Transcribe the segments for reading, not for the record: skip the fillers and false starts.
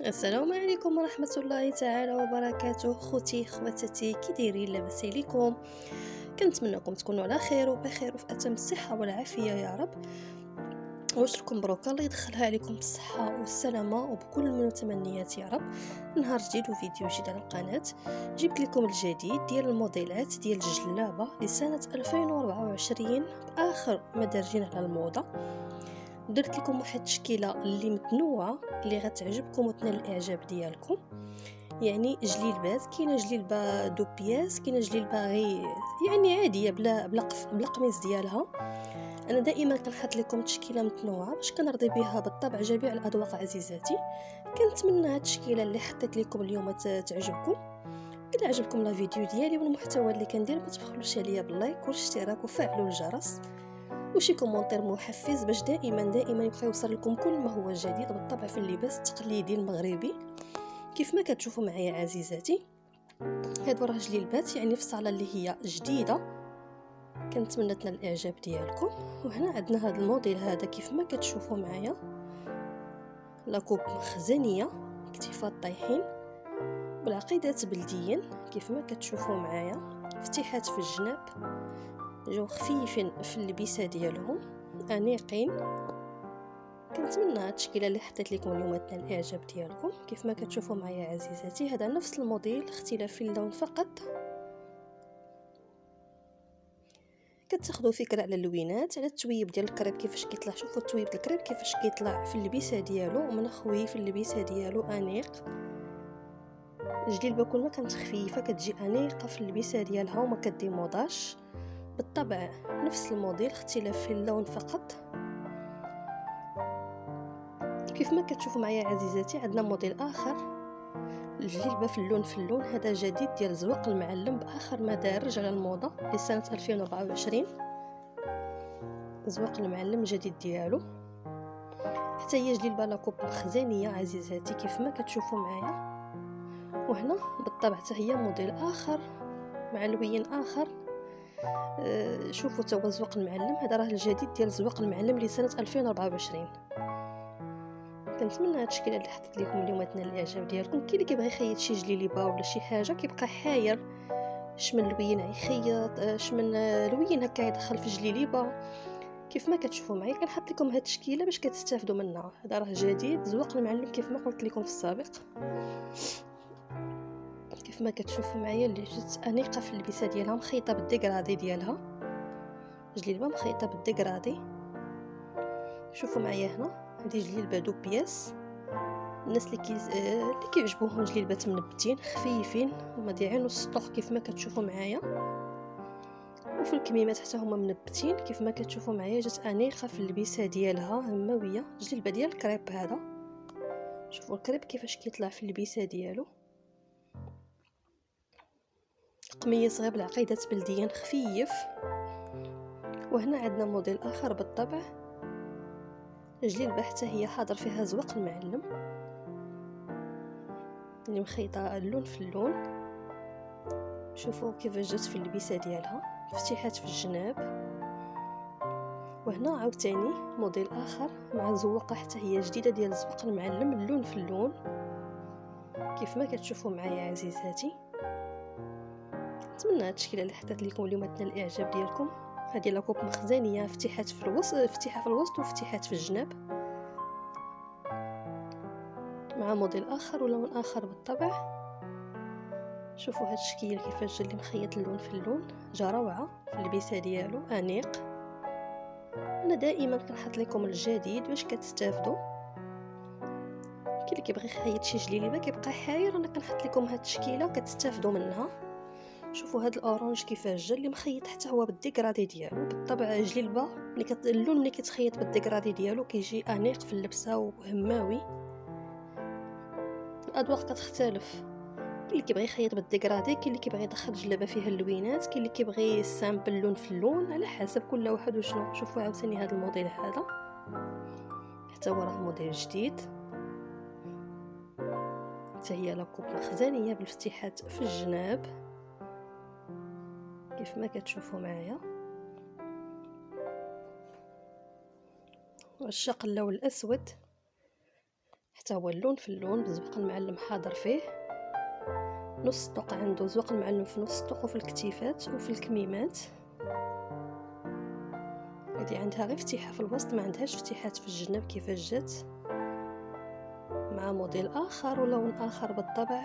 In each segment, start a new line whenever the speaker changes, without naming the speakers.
السلام عليكم ورحمة الله تعالى وبركاته. خوتي خواتاتي كي دايرين؟ لاباس عليكم؟ كنتمنىكم تكونوا على خير وبخير وفي اتم الصحه والعافيه يا رب. واشركم مبروك، الله يدخلها عليكم بالصحه والسلامه وبكل المتمنيات يا رب. نهار جديد وفيديو جديد على القناه. جبت لكم الجديد ديال الموديلات ديال الجلابه لسنه 2024 باخر مدارجين على الموضه. درت لكم واحد التشكيله اللي متنوعه اللي غتعجبكم وتنال الاعجاب ديالكم. يعني جليلبات، كاينه جليلبه دو بياس، كاينه جليلبه غير يعني عاديه بلا قميص ديالها. انا دائما كنحط لكم تشكيله متنوعه باش كنرضي بها بالطبع جميع الاذواق عزيزاتي. كنتمنى هاد التشكيله اللي حطيت لكم اليوم تعجبكم. الا عجبكم لا فيديو ديالي والمحتوى اللي كندير ما تبخلوش عليا باللايك والاشتراك وفعلوا الجرس وشي كومونتير محفز باش دائما يبقى يوصل لكم كل ما هو جديد بالطبع في اللباس التقليدي المغربي. كيف ما كتشوفوا معايا عزيزاتي، هادو راه جليلبات يعني في الصاله اللي هي جديده. كنتمنى تنال الاعجاب ديالكم. وهنا عندنا هذا الموديل هذا كيف ما كتشوفوا معايا، لاكوب مخزنيه، اكتفاء طايحين بالعقيدات بلديا كيف ما كتشوفوا معايا. فتحات في الجناب، جو خفيفين في اللبسه ديالهم، انيقين. كنتمنى هاد التشكيله اللي حطيت لكم اليوم تنال الاعجاب ديالكم. كيف ما كتشوفوا معايا عزيزاتي، هذا نفس الموديل اختلاف في اللون فقط. كتاخذوا فكره على اللوينات، على التويب ديال الكريب كيفاش كيطلع. شوفوا التويب ديال الكريب كيفاش كيطلع في اللبسه ديالو ومنخوي في اللبسه ديالو انيق. الجليبه كل ما كانت خفيفه كتجي انيقه في اللبسه ديالها وما كديموضاش. بالطبع نفس الموديل اختلاف في اللون فقط. كيف ما كتشوفوا معايا عزيزاتي، عندنا موديل اخر الجليبه في اللون هذا جديد ديال زواق المعلم باخر مدارج على الموضه لسنه 2024. زواق المعلم جديد ديالو، حتى هي جليبه لاكوب مخزنيه عزيزاتي كيف ما كتشوفوا معايا. وهنا بالطبع حتى هي موديل اخر مع لوين اخر. شوفوا تا هو زواق المعلم، هذا راه الجديد ديال زواق المعلم لسنه 2024. كنتمنى هاد التشكيله اللي حطيت لكم اليوم تنال الاعجاب ديالكم. كاين اللي كيبغي يخيط شي جليبه ولا شي حاجه كيبقى حاير شمن لوين يخيط، شمن لوين هكا يدخل في جليبه. كيف ما كتشوفوا معايا كنحط لكم هاد التشكيله باش كتستافدوا منها. هذا راه جديد زواق المعلم كيف ما قلت لكم في السابق. كيف ما كتشوفوا معايا اللي جات انيقه في اللبسه ديالها، مخيطه بالديكرادي ديالها، جليبه مخيطه بالديكرادي. شوفوا معايا هنا هذه جليبه دو بياس. الناس اللي كيعجبوهم جليبات منبتين خفيفين ومديعين والسطوح كيف ما كتشوفوا معايا، وفي الكميمات حتى هما منبتين كيف ما كتشوفوا معايا. جات انيقه في اللبسه ديالها همويه، جليبه ديال الكريب هذا. شوفوا الكريب كيفاش كيطلع في اللبسه ديالو، قميص غير بالعقيدات بلديا خفيف. وهنا عندنا موديل اخر بالطبع جليبه حتى هي حاضر فيها زواق المعلم اللي مخيطه اللون في اللون. شوفوا كيفاش جات في اللبسه ديالها، فتحات في الجناب. وهنا عاوتاني موديل اخر مع زواقه حتى هي جديده ديال زواق المعلم اللون في اللون كيف ما كتشوفوا معايا عزيزاتي. نتمنى هاد التشكيله اللي حطيت لكم اليوم تنال الاعجاب ديالكم. هذه لاكوب مخزنيه، فتحات في الوسط، فتحه في الوسط وفتحات في الجناب، مع موديل اخر ولون اخر بالطبع. شوفوا هاد الشكل كيفاش جا اللي مخيط اللون في اللون، جا روعه في اللبسه ديالو انيق. انا دائما كنحط لكم الجديد باش كتستافدوا. كاين اللي كيبغي يخيط شي جليبه كيبقى حاير، انا كنحط لكم هاد التشكيله كتستافدوا منها. شوفوا هاد الاورانج كيفاش جا اللي مخيط حتى هو بالديكرادي ديالو. بالطبع جليبه اللون ملي كيتخيط بالديكرادي ديالو كيجي انيق في اللبسه وهماوي. الاذواق كتختلف، كاين اللي كيبغي يخيط بالديكرادي، كاين اللي كيبغي يدخل جلابه فيها اللوينات، كاين اللي كيبغي السامبل لون في اللون، على حسب كل واحد وشنو. شوفوا عاوتاني هذا الموديل هذا حتى هو راه موديل جديد، حتى هي لاكوب مخزنيه بالفتحات في الجناب كيف ما كتشوفوا معايا. عشاق اللون الاسود حتى هو اللون في اللون بالزواق المعلم حاضر فيه. نص الطوق عنده زواق المعلم في نص الطوق وفي الكتيفات وفي الكميمات. هذه عندها غير فتيحه في الوسط، ما عندهاش فتيحات في الجناب كيفاش جات، مع موديل اخر ولون اخر بالطبع.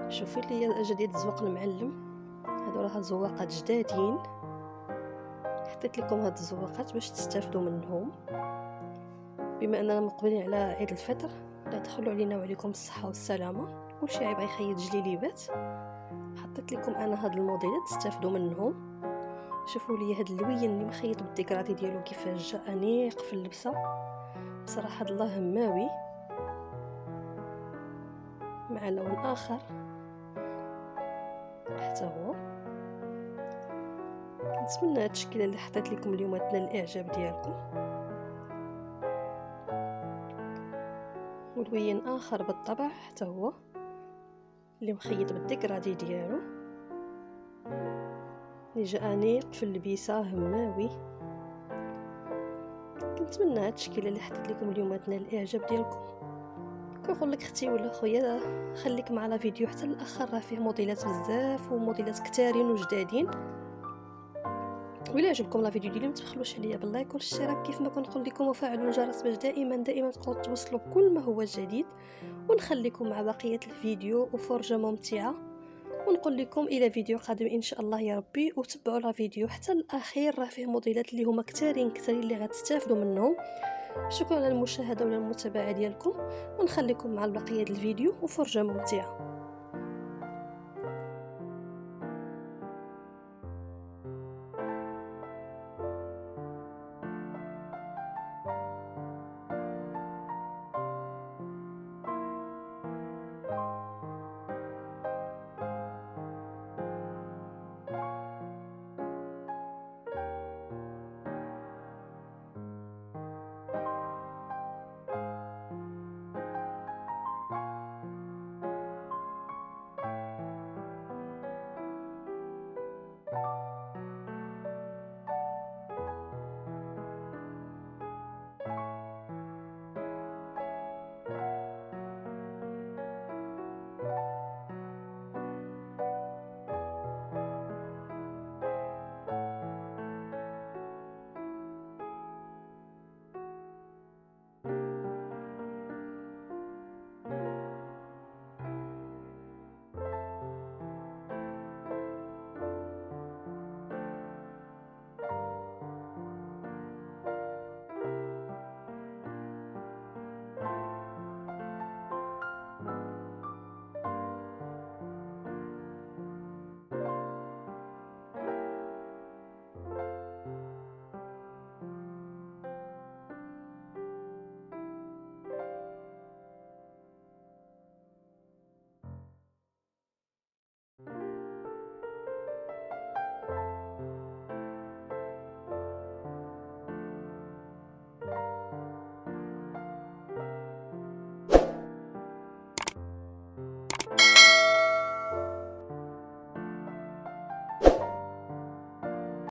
شوفوا لي جديد الزواق المعلم، هادو راه زواقات جدادين، حطيت لكم هاد الزواقات باش تستافدوا منهم. بما اننا مقبلين على عيد الفطر، لا تدخلوا علينا وعليكم الصحه والسلامه، كلشي عيب يخيط جليليبات. حطيت لكم انا هاد الموديلات تستافدوا منهم. شوفوا لي هاد اللوين اللي مخيط بالديكراتي ديالو كيفاش جا انيق في اللبسه، بصراحه الله هماوي. مع لون اخر حتى هو. نتمنى هاد التشكيله اللي حطيت لكم اليوم تنال الاعجاب ديالكم. ولوين اخر بالطبع حتى هو اللي مخيط بالديكراتي ديالو، اللي جا انيق في اللبسه هماوي. كنتمنى هاد التشكيله اللي حطيت لكم اليوم تنال الاعجاب ديالكم. كنقول لك اختي ولا خويا، خليك مع لا فيديو حتى الاخر، راه فيه موديلات بزاف وموديلات كتارين وجدادين. وإلا عجبكم لا فيديو ديالي ما تبخلوش عليا باللايك والاشتراك كيف ما كنقول لكم، وفعلوا الجرس باش دائما تقدروا توصلوا بكل ما هو جديد. ونخليكم مع بقيه الفيديو وفرجه ممتعه، ونقول لكم الى فيديو قادم ان شاء الله يا ربي. وتبعوا لا فيديو حتى الاخير، راه فيه موديلات اللي هما كتارين اللي غتستافدوا منهم. شكرا على المشاهده ولا المتابعه ديالكم، ونخليكم مع بقيه الفيديو وفرجه ممتعه.